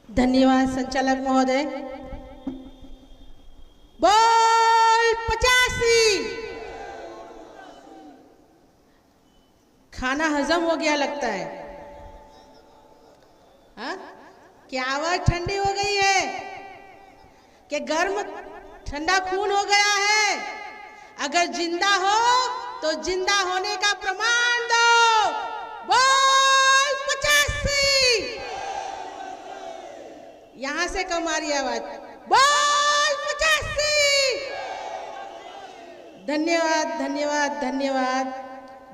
धन्यवाद संचालक महोदय। बोल 85। खाना हजम हो गया लगता है। हाँ? क्या आवाज ठंडी हो गई है कि गर्म ठंडा खून हो गया है? अगर जिंदा हो तो जिंदा होने का प्रमाण दो। बोल 85। यहां से कम आ रही आवाज। बोल 85। धन्यवाद धन्यवाद धन्यवाद।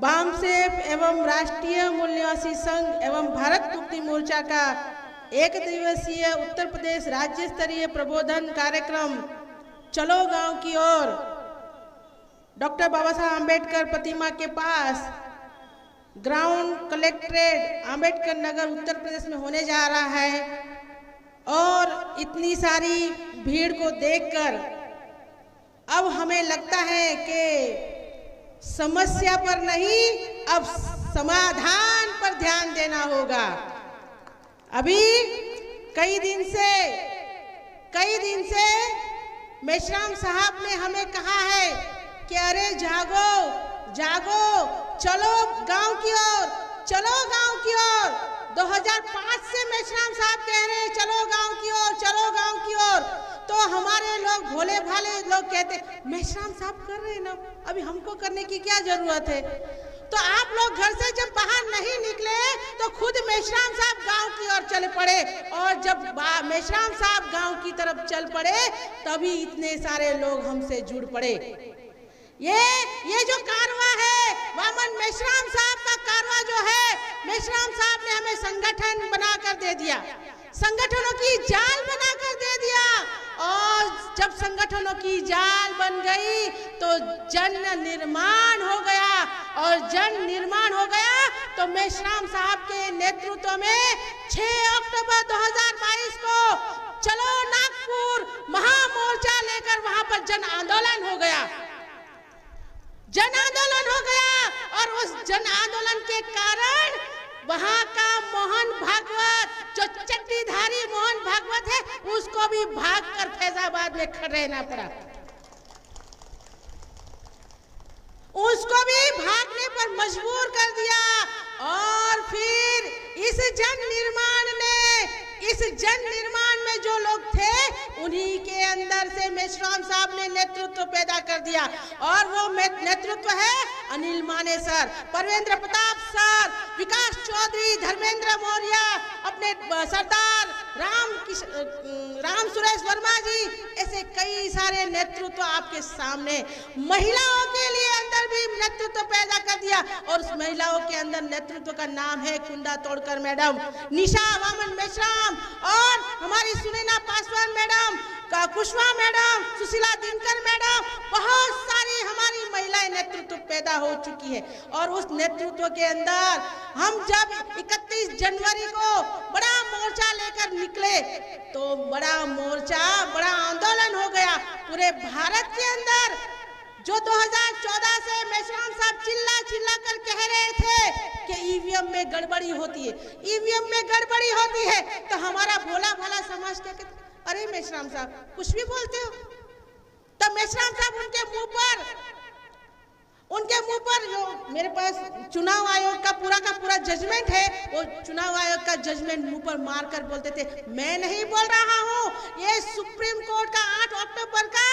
वामसेफ एवं राष्ट्रीय मूल्यवासी संघ एवं भारत मुक्ति मोर्चा का एक दिवसीय उत्तर प्रदेश राज्य स्तरीय प्रबोधन कार्यक्रम चलो गांव की ओर डॉक्टर बाबा साहब आम्बेडकर प्रतिमा के पास ग्राउंड कलेक्ट्रेट आम्बेडकर नगर उत्तर प्रदेश में होने जा रहा है। और इतनी सारी भीड़ को देखकर अब हमें लगता है कि समस्या पर नहीं, अब समाधान पर ध्यान देना होगा। अभी कई दिन से मेश्राम साहब ने हमें कहा है कि अरे जागो जागो, चलो गांव की ओर, चलो गांव की ओर। 2005 से मेश्राम साहब कह रहे हैं चलो गांव की ओर, चलो गांव की ओर। तो हमारे लोग भोले भाले लोग कहते मेश्राम साहब कर रहे हैं ना, अभी हमको करने की क्या जरूरत है। तो आप लोग घर से जब बाहर नहीं निकले तो खुद मेश्राम साहब गांव की ओर चले पड़े, और जब मेश्राम साहब गांव की तरफ चल पड़े तभी इतने सारे लोग हमसे जुड़ पड़े। ये जो कारवा है वामन मेश्राम साहब का कारवा जो है, मेश्राम साहब ने हमें संगठन बनाकर दे दिया, संगठनों की जाल बनाकर दे दिया। और जब संगठनों की जाल बन गई तो जन निर्माण हो गया, और जन निर्माण हो गया तो मेश्राम साहब के नेतृत्व में 6 अक्टूबर 2022 को चलो नागपुर महामोर्चा लेकर वहां पर जन आंदोलन हो गया, जन आंदोलन हो गया। और उस जन आंदोलन के कारण वहां का मोहन भागवत, जो चट्टीधारी मोहन भागवत है, उसको भी भागकर फैजाबाद में खड़े रहना पड़ा, उसको भी भागने पर मजबूर कर दिया। और फिर इस जन निर्माण में जो लोग थे उन्हीं के अंदर से मेश्राम साहब ने नेतृत्व पैदा कर दिया। और वो नेतृत्व है अनिल माने सर, परवेंद्र प्रताप सर, विकास चौधरी, धर्मेंद्र मौर्य, अपने सरदार राम सुरेश वर्मा जी, ऐसे कई सारे नेतृत्व आपके सामने। महिलाओं के लिए अंदर भी नेतृत्व पैदा कर दिया, और उस महिलाओं के अंदर नेतृत्व का नाम है कुंडा तोड़कर मैडम, निशा वामन मेश्राम, और हमारी Sunaina Paswan madam, Kushwaha madam, Sushila Dinkar madam, बहुत सारी हमारी महिलाएं नेतृत्व पैदा हो चुकी है। और उस नेतृत्व के अंदर हम जब 31 जनवरी को बड़ा मोर्चा लेकर निकले तो बड़ा मोर्चा, बड़ा आंदोलन हो गया पूरे भारत के अंदर। जो 2014 से मेश्राम साहब चिल्ला कर कह रहे थे कि ईवीएम में गड़बड़ी होती है, ईवीएम में गड़बड़ी होती है, तो हमारा भोला भाला समाज क्या कहते, अरे मेश्राम साहब कुछ भी बोलते हो। तो मेश्राम साहब उनके मुंह पर जो मेरे पास चुनाव आयोग का पूरा जजमेंट है, वो चुनाव आयोग का जजमेंट मुंह पर मारकर बोलते थे मैं नहीं बोल रहा हूँ, ये सुप्रीम कोर्ट का 8 अक्टूबर का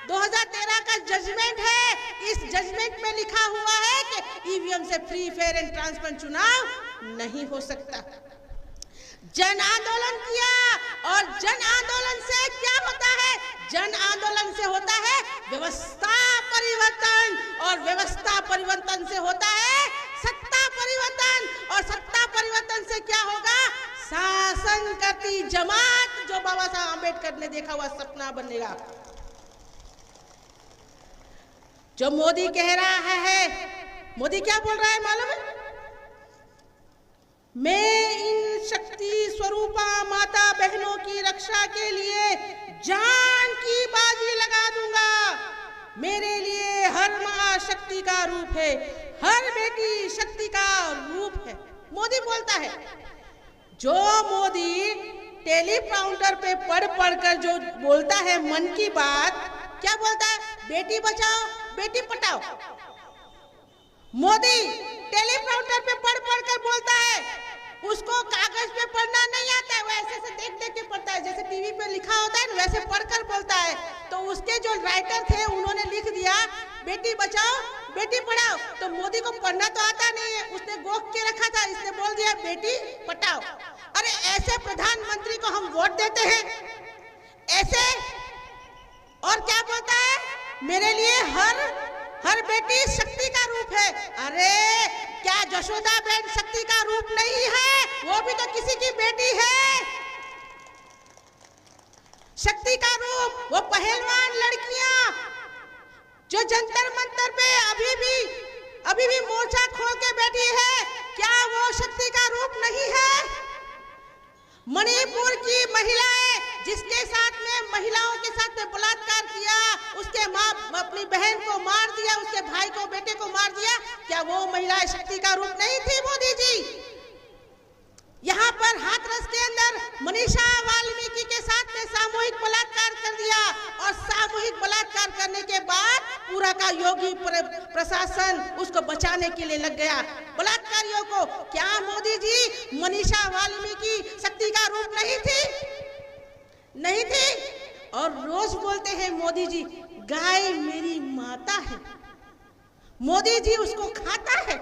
2013 का जजमेंट है। इस जजमेंट में लिखा हुआ है कि ईवीएम से फ्री फेयर एंड ट्रांसपेरेंट चुनाव नहीं हो सकता। जन आंदोलन किया, और जन आंदोलन से क्या होता है? जन आंदोलन से होता है व्यवस्था परिवर्तन, और व्यवस्था परिवर्तन से होता है सत्ता परिवर्तन, और सत्ता परिवर्तन से क्या होगा? शासन करती जमात, जो बाबा साहब आम्बेडकर ने देखा हुआ सपना बनेगा। जो मोदी कह रहा है, मोदी क्या बोल रहा है मालूम है? मैं इन शक्ति स्वरूपा माता बहनों की रक्षा के लिए जान की बाजी लगा दूंगा। मेरे लिए हर माँ शक्ति का रूप है, हर बेटी शक्ति का रूप है, मोदी बोलता है। जो मोदी टेलीप्रॉम्प्टर पे पढ़ पढ़ कर जो बोलता है मन की बात, क्या बोलता है? बेटी बचाओ बेटी पढ़ाओ। मोदी टेलीप्रॉम्प्टर पे पढ़ पढ़ कर बोलता है, उसको कागज पे पढ़ना नहीं आता है, वो ऐसे से देख देख के पढ़ता है, जैसे टीवी पे लिखा होता है ना वैसे पढ़कर बोलता है। तो उसके जो राइटर थे उन्होंने लिख दिया बेटी बचाओ बेटी पढ़ाओ। तो मोदी को पढ़ना तो आता नहीं है, उसने गोख के रखा था, इसने बोल दिया बेटी पढ़ाओ। अरे ऐसे प्रधानमंत्री को हम वोट देते हैं ऐसे? और क्या बोलता है? मेरे लिए हर बेटी शक्ति का रूप है। अरे क्या जशोदा बहन शक्ति का रूप नहीं है? वो भी तो किसी की बेटी है। शक्ति का रूप वो पहलवान लड़कियां जो जंतर मंतर पे अभी भी मोर्चा खोल के बैठी है, क्या वो शक्ति का रूप नहीं है? मणिपुर की महिलाएं जिसके साथ में महिलाओं के साथ में बलात्कार किया, उसके माँ अपनी बहन को मार दिया, उसके भाई को बेटे को मार दिया, क्या वो महिलाएं शक्ति का रूप नहीं थी? मोदी जी यहाँ पर हाथरस के अंदर मनीषा वाल्मीकि के साथ में सामूहिक बलात्कार कर दिया, और सामूहिक बलात्कार करने के बाद पूरा का योगी प्रशासन उसको बचाने के लिए लग गया बलात्कारियों को। क्या मोदी जी मनीषा वाल्मीकि शक्ति का रूप नहीं थी? नहीं थी। और रोज बोलते हैं मोदी जी गाय मेरी माता है, मोदी जी उसको खाता है।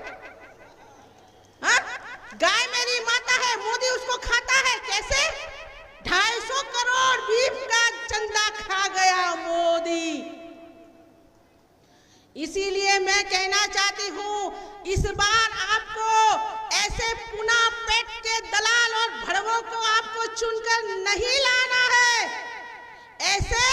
हाँ? गाय मेरी माता है, मोदी उसको खाता है। कैसे? 250 करोड़ बीफ का चंदा खा गया मोदी। इसीलिए मैं कहना चाहती हूँ इस बार आपको ऐसे पुना पेट के दलाल और भड़वों को आपको चुनकर नहीं लाना है। ऐसे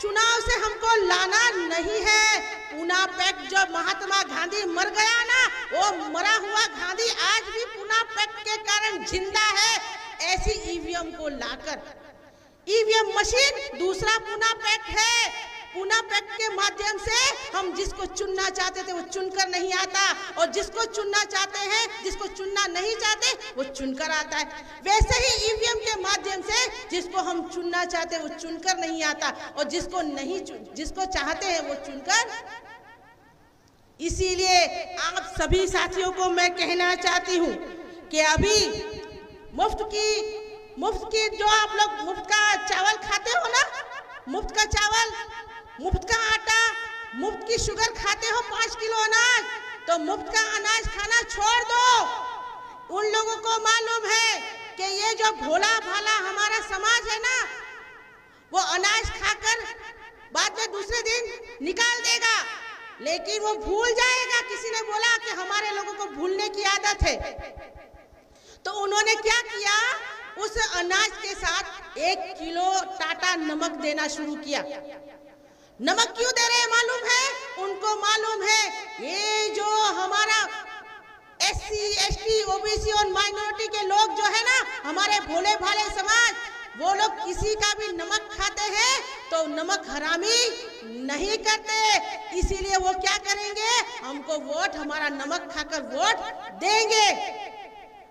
चुनाव से हमको लाना नहीं है। पुना पैक्ट जो महात्मा गांधी मर गया ना, वो मरा हुआ गांधी आज भी पुना पैक्ट के कारण जिंदा है। ऐसी ईवीएम को लाकर, ईवीएम मशीन दूसरा पुना पैक्ट है। पुना पैक्ट के माध्यम से हम जिसको चुनना चाहते थे वो चुनकर नहीं आता, और जिसको चुनना चाहते हैं, जिसको चुनना नहीं चाहते वो चुनकर आता है। वैसे ही ईवीएम के माध्यम से जिसको हम चुनना चाहते वो चुनकर नहीं आता, और जिसको चाहते हैं वो चुनकर। इसीलिए आप सभी साथियों को मैं कहना चाहती हूँ कि अभी मुफ्त की जो आप लोग मुफ्त का चावल खाते हो ना, मुफ्त का चावल, मुफ्त का आटा, मुफ्त की शुगर खाते हो 5 किलो अनाज, तो मुफ्त का अनाज खाना छोड़ दो। उन लोगों को मालूम है कि ये जो भोला भाला हमारा समाज है ना, वो अनाज खाकर बाद में दूसरे दिन निकाल देगा, लेकिन वो भूल जाएगा। किसी ने बोला कि हमारे लोगों को भूलने की आदत है, तो उन्होंने क्या किया, उस अनाज के साथ 1 किलो टाटा नमक देना शुरू किया। नमक क्यों दे रहे हैं मालूम है? उनको मालूम है ये जो हमारा SC, ST, OBC और माइनॉरिटी के लोग जो है ना, हमारे भोले भाले समाज, वो लोग किसी का भी नमक खाते हैं तो नमक हरामी नहीं करते। इसीलिए वो क्या करेंगे, हमको वोट, हमारा नमक खाकर वोट देंगे।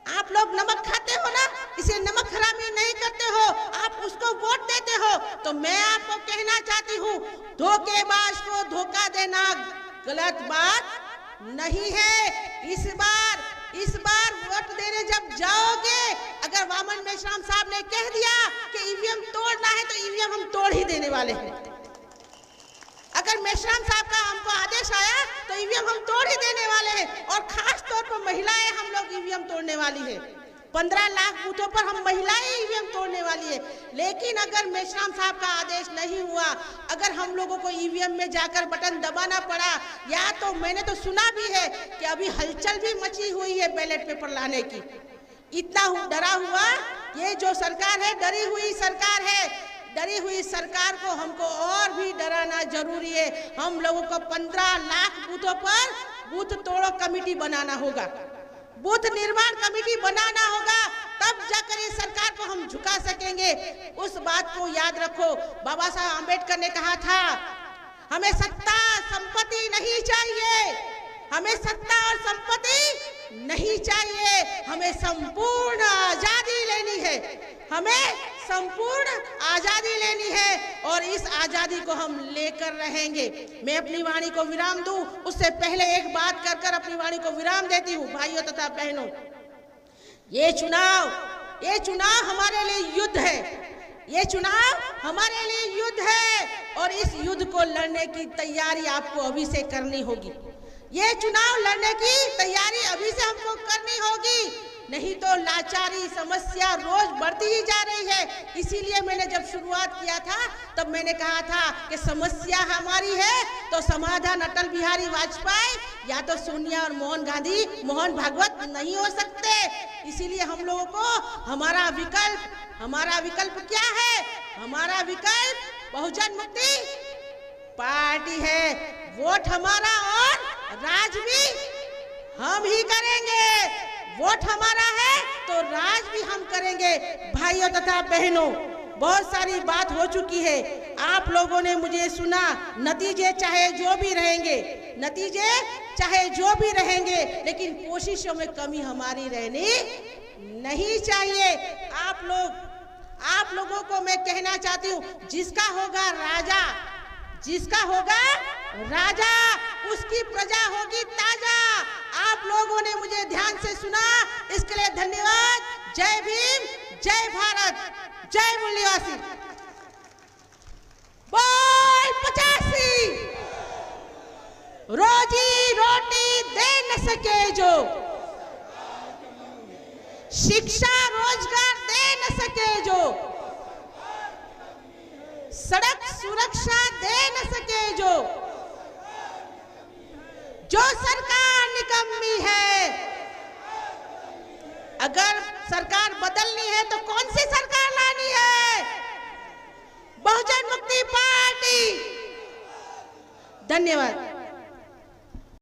आप लोग नमक खाते हो ना, इसे नमक हरामी नहीं करते हो, आप उसको वोट देते हो। तो मैं आपको कहना चाहती हूँ, धोखेबाज को धोखा देना गलत बात नहीं है। इस बार वोट देने जब जाओगे, अगर वामन मेश्राम साहब ने कह दिया कि ईवीएम तोड़ना है, तो ईवीएम हम तोड़ ही देने वाले हैं। अगर मेश्राम साहब का हमको आदेश आया तो ईवीएम हम तोड़ ही देने वाले हैं, और खास तौर पर महिलाएं हम लोग ईवीएम तोड़ने वाली है। 15 लाख बूथों पर हम महिलाएं ईवीएम तोड़ने वाली है। लेकिन अगर मेश्राम साहब का आदेश नहीं हुआ, अगर हम लोगों को ईवीएम में जाकर बटन दबाना पड़ा, या तो मैंने तो सुना भी है कि अभी हलचल भी मची हुई है बैलेट पेपर लाने की। इतना डरा हुआ ये जो सरकार है, डरी हुई सरकार है। डरी हुई सरकार को हमको और भी डराना जरूरी है। हम लोगों को 15 लाख बूथों पर बूथ तोड़ो कमेटी बनाना होगा, बूथ निर्माण कमेटी बनाना होगा, तब जाकर ये सरकार को हम झुका सकेंगे। उस बात को याद रखो। बाबा साहब आम्बेडकर ने कहा था, हमें सत्ता संपत्ति नहीं चाहिए, हमें सत्ता और संपत्ति नहीं चाहिए, हमें संपूर्ण आजादी लेनी है, हमें संपूर्ण आजादी लेनी है और इस आजादी को हम लेकर रहेंगे। मैं अपनी वाणी को विराम दूं उससे पहले एक बात कर अपनी वाणी को विराम देती हूं। भाइयों तथा बहनों, ये चुनाव हमारे लिए युद्ध है। ये चुनाव हमारे लिए युद्ध है और इस युद्ध को लड़ने की तैयारी आपको अभी से करनी होगी। ये चुनाव लड़ने की तैयारी अभी से हमको करनी होगी, नहीं तो लाचारी समस्या रोज बढ़ती ही जा रही है। इसीलिए मैंने जब शुरुआत किया था तब मैंने कहा था कि समस्या हमारी है तो समाधान अटल बिहारी वाजपेयी या तो सोनिया और मोहन भागवत नहीं हो सकते। इसीलिए हम लोगों को हमारा विकल्प क्या है? हमारा विकल्प बहुजन मुक्ति पार्टी है। वोट हमारा और राज भी हम ही करेंगे। वोट हमारा है तो राज भी हम करेंगे। भाइयों तथा बहनों, बहुत सारी बात हो चुकी है, आप लोगों ने मुझे सुना। नतीजे चाहे जो भी रहेंगे लेकिन कोशिशों में कमी हमारी रहनी नहीं चाहिए। आप लोगों को मैं कहना चाहती हूँ, जिसका होगा राजा उसकी प्रजा होगी ताजा। आप लोगों ने मुझे ध्यान से सुना, इसके लिए धन्यवाद। जय भीम, जय भारत, जय मूल्यवासी। बोल 85, रोजी रोटी दे न सके जो, शिक्षा रोजगार दे न सके जो, सड़क सुरक्षा दे न सके जो सरकार निकम्मी है। अगर सरकार बदलनी है तो कौन सी सरकार लानी है? बहुजन मुक्ति पार्टी। धन्यवाद।